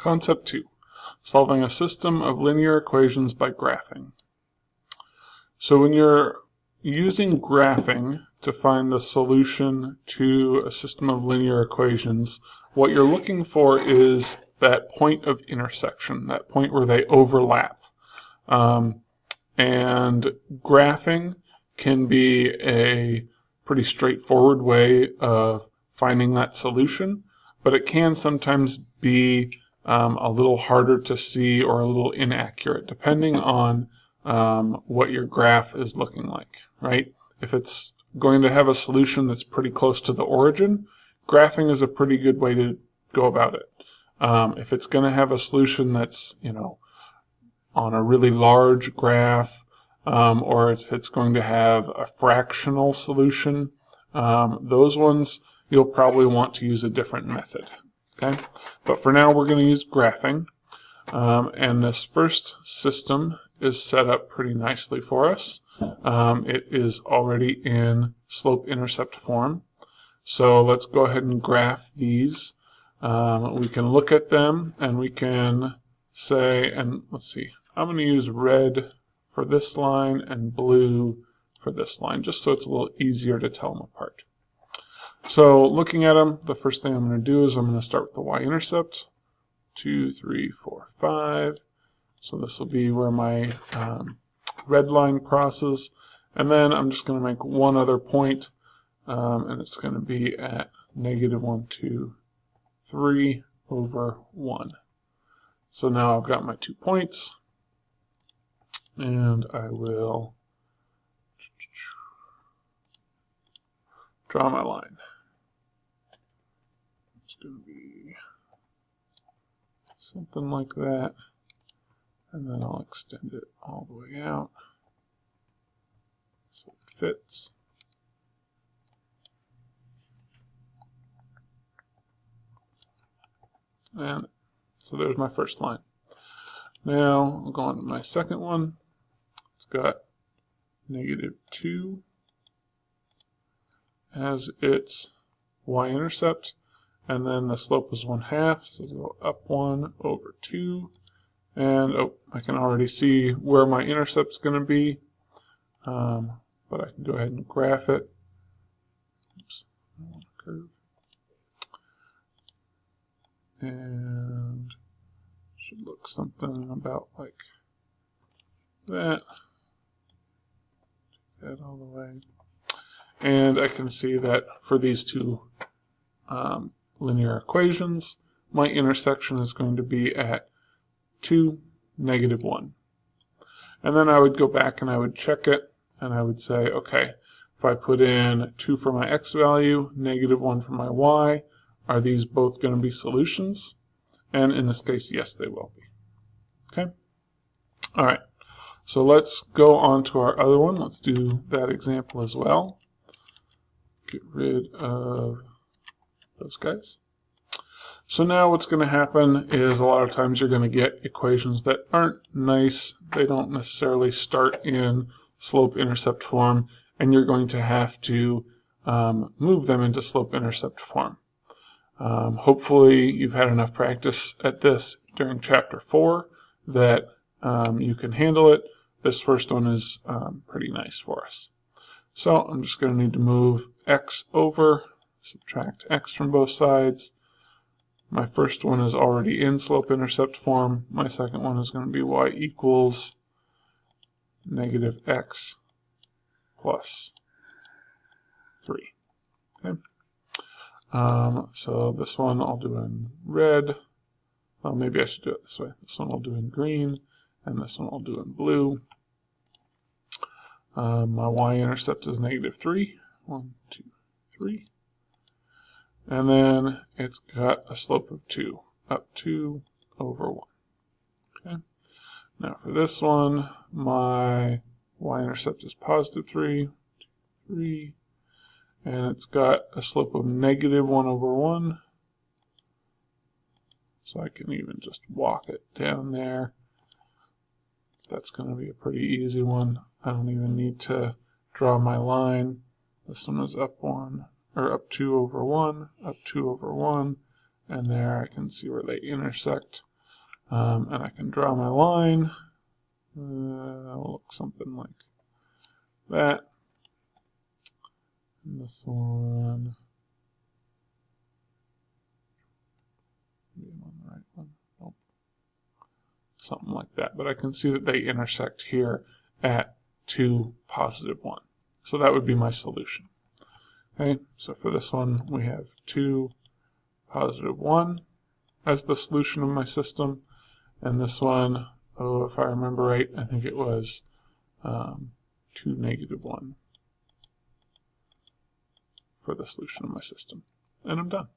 Concept 2, solving a system of linear equations by graphing. So when you're using graphing to find the solution to a system of linear equations, what you're looking for is that point of intersection, that point where they overlap. And graphing can be a pretty straightforward way of finding that solution, but it can sometimes be a little harder to see or a little inaccurate, depending on what your graph is looking like, right? If it's going to have a solution that's pretty close to the origin, graphing is a pretty good way to go about it. If it's going to have a solution that's, on a really large graph, or if it's going to have a fractional solution, those ones you'll probably want to use a different method. Okay, but for now we're going to use graphing, and this first system is set up pretty nicely for us. It is already in slope-intercept form, so let's go ahead and graph these. We can look at them and we can say, and let's see, I'm going to use red for this line and blue for this line, just so it's a little easier to tell them apart. So looking at them, the first thing I'm going to do is I'm going to start with the y-intercept, 2, 3, 4, 5. So this will be where my red line crosses. And then I'm just going to make one other point, and it's going to be at negative 1, 2, 3 over 1. So now I've got my 2 points, and I will draw my line. It's going to be something like that, and then I'll extend it all the way out so it fits. And so there's my first line. Now I'll go on to my second one. It's got negative 2 as its y-intercept, and then the slope is 1/2, so it'll go up 1 over 2, and I can already see where my intercept's going to be, but I can go ahead and graph it. Oops, I want a curve. And should look something about like that. Take that all the way. And I can see that for these two linear equations, my intersection is going to be at 2, negative 1. And then I would go back and I would check it, and I would say, okay, if I put in 2 for my x value, negative 1 for my y, are these both going to be solutions? And in this case, yes, they will be. Okay? All right. So let's go on to our other one. Let's do that example as well. Get rid of those guys. So now what's going to happen is a lot of times you're going to get equations that aren't nice. They don't necessarily start in slope-intercept form, and you're going to have to move them into slope-intercept form. Hopefully you've had enough practice at this during chapter 4 that you can handle it. This first one is pretty nice for us. So I'm just going to need to move x over, subtract x from both sides. My first one is already in slope-intercept form. My second one is going to be y equals negative x plus 3. Okay. So this one I'll do in red. Well, maybe I should do it this way. This one I'll do in green, and this one I'll do in blue. My y-intercept is negative 3. 1, 2, 3. And then it's got a slope of 2, up 2 over 1. Okay. Now for this one, my y-intercept is positive 3, 2, 3. And it's got a slope of negative 1 over 1. So I can even just walk it down there. That's going to be a pretty easy one. I don't even need to draw my line. This one is up 1, or up 2 over 1, up 2 over 1, and there I can see where they intersect. And I can draw my line. It'll look something like that. And this one, maybe I'm on the right one. Nope. Something like that. But I can see that they intersect here at 2, +1. So that would be my solution. Okay, so for this one, we have 2, +1 as the solution of my system. And this one, oh, if I remember right, I think it was 2, -1 for the solution of my system. And I'm done.